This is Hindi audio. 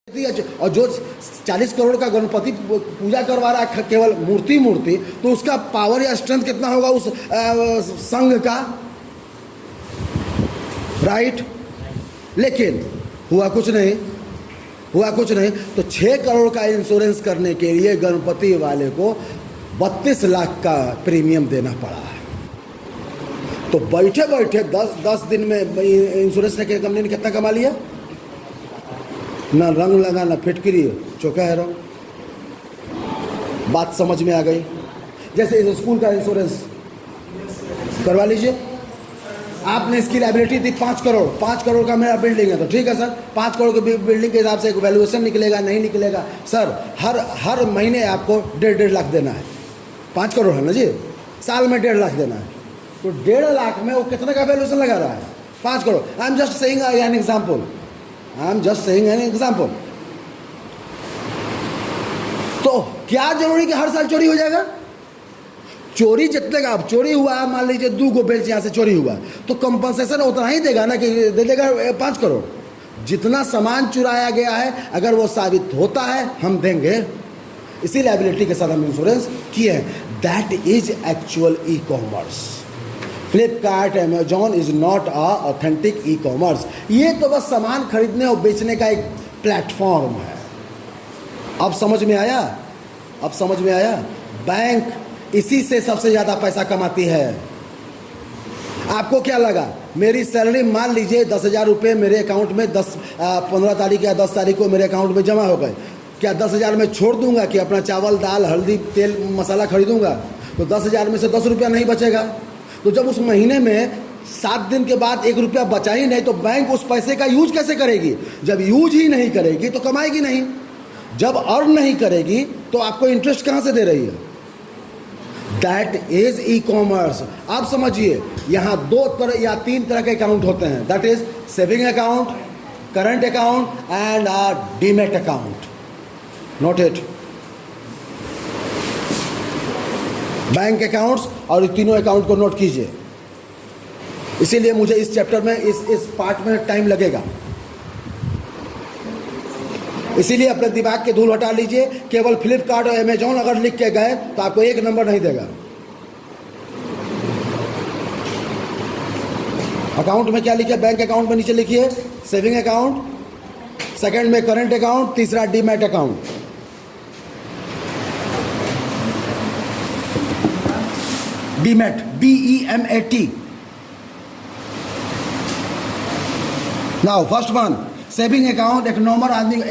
और जो 40 करोड़ का गणपति पूजा करवा रहा है केवल मूर्ति, तो उसका पावर या स्ट्रेंथ कितना होगा उस संघ का, राइट? लेकिन हुआ कुछ नहीं। तो 6 करोड़ का इंश्योरेंस करने के लिए गणपति वाले को 32 लाख का प्रीमियम देना पड़ा है। तो बैठे बैठे 10 दिन में इंश्योरेंस कंपनी ने कितना कमा लिया? ना रंग लगा ना फिटकरी, चौका है रंग। बात समझ में आ गई? जैसे इस स्कूल का इंश्योरेंस करवा लीजिए, आपने इसकी लायबिलिटी दी 5 करोड़ का मेरा बिल्डिंग है, तो ठीक है सर, 5 करोड़ की बिल्डिंग के हिसाब से एक वैल्यूएशन निकलेगा, नहीं निकलेगा सर, हर महीने आपको 1.5 लाख देना है। 5 करोड़ है ना जी, साल में 1.5 लाख देना है, तो 1.5 लाख में वो कितने का वैल्यूएशन लगा रहा है? 5 crore. I am just saying an example. तो क्या जरूरी कि हर साल चोरी हो जाएगा? चोरी जितने का अब चोरी हुआ, मान लीजिए 2 गो बेल्ट यहाँ से चोरी हुआ, तो कंपनसेशन उतना ही देगा ना, कि दे देगा 5 करोड़। जितना सामान चुराया गया है अगर वो साबित होता है हम देंगे। इसी लायबिलिटी के साथ हम इंश्योरेंस किए हैं। That is actual e commerce. Flipkart, Amazon is not a authentic e commerce. ये तो बस सामान खरीदने और बेचने का एक प्लेटफॉर्म है। अब समझ में आया? बैंक इसी से सबसे ज़्यादा पैसा कमाती है। आपको क्या लगा? मेरी सैलरी मान लीजिए 10,000 रुपये मेरे अकाउंट में 15 तारीख या 10 तारीख को मेरे अकाउंट में जमा हो गए। क्या 10,000 में छोड़ दूंगा कि अपना चावल, दाल, हल्दी, तेल, मसाला खरीदूंगा? तो 10,000 में से 10 रुपया नहीं बचेगा। तो जब उस महीने में 7 दिन के बाद 1 रुपया बचा ही नहीं, तो बैंक उस पैसे का यूज कैसे करेगी? जब यूज ही नहीं करेगी तो कमाएगी नहीं। जब अर्न नहीं करेगी तो आपको इंटरेस्ट कहाँ से दे रही है? That is e commerce. आप समझिए, यहाँ 2 तरह या 3 तरह के अकाउंट होते हैं। That is saving account, current account and demat account. Note it. Bank accounts और तीनों अकाउंट को नोट कीजिए। इसीलिए मुझे इस चैप्टर में इस पार्ट में टाइम लगेगा। इसीलिए अपने दिमाग के धूल हटा लीजिए। केवल फ्लिपकार्ट और अमेजॉन अगर लिख के गए तो आपको 1 नंबर नहीं देगा। अकाउंट में क्या लिखे? बैंक अकाउंट में नीचे लिखिए सेविंग अकाउंट, सेकंड में करंट अकाउंट, तीसरा demat account. Demat, DEMAT। Now first one, saving account एक नॉर्मल आदमी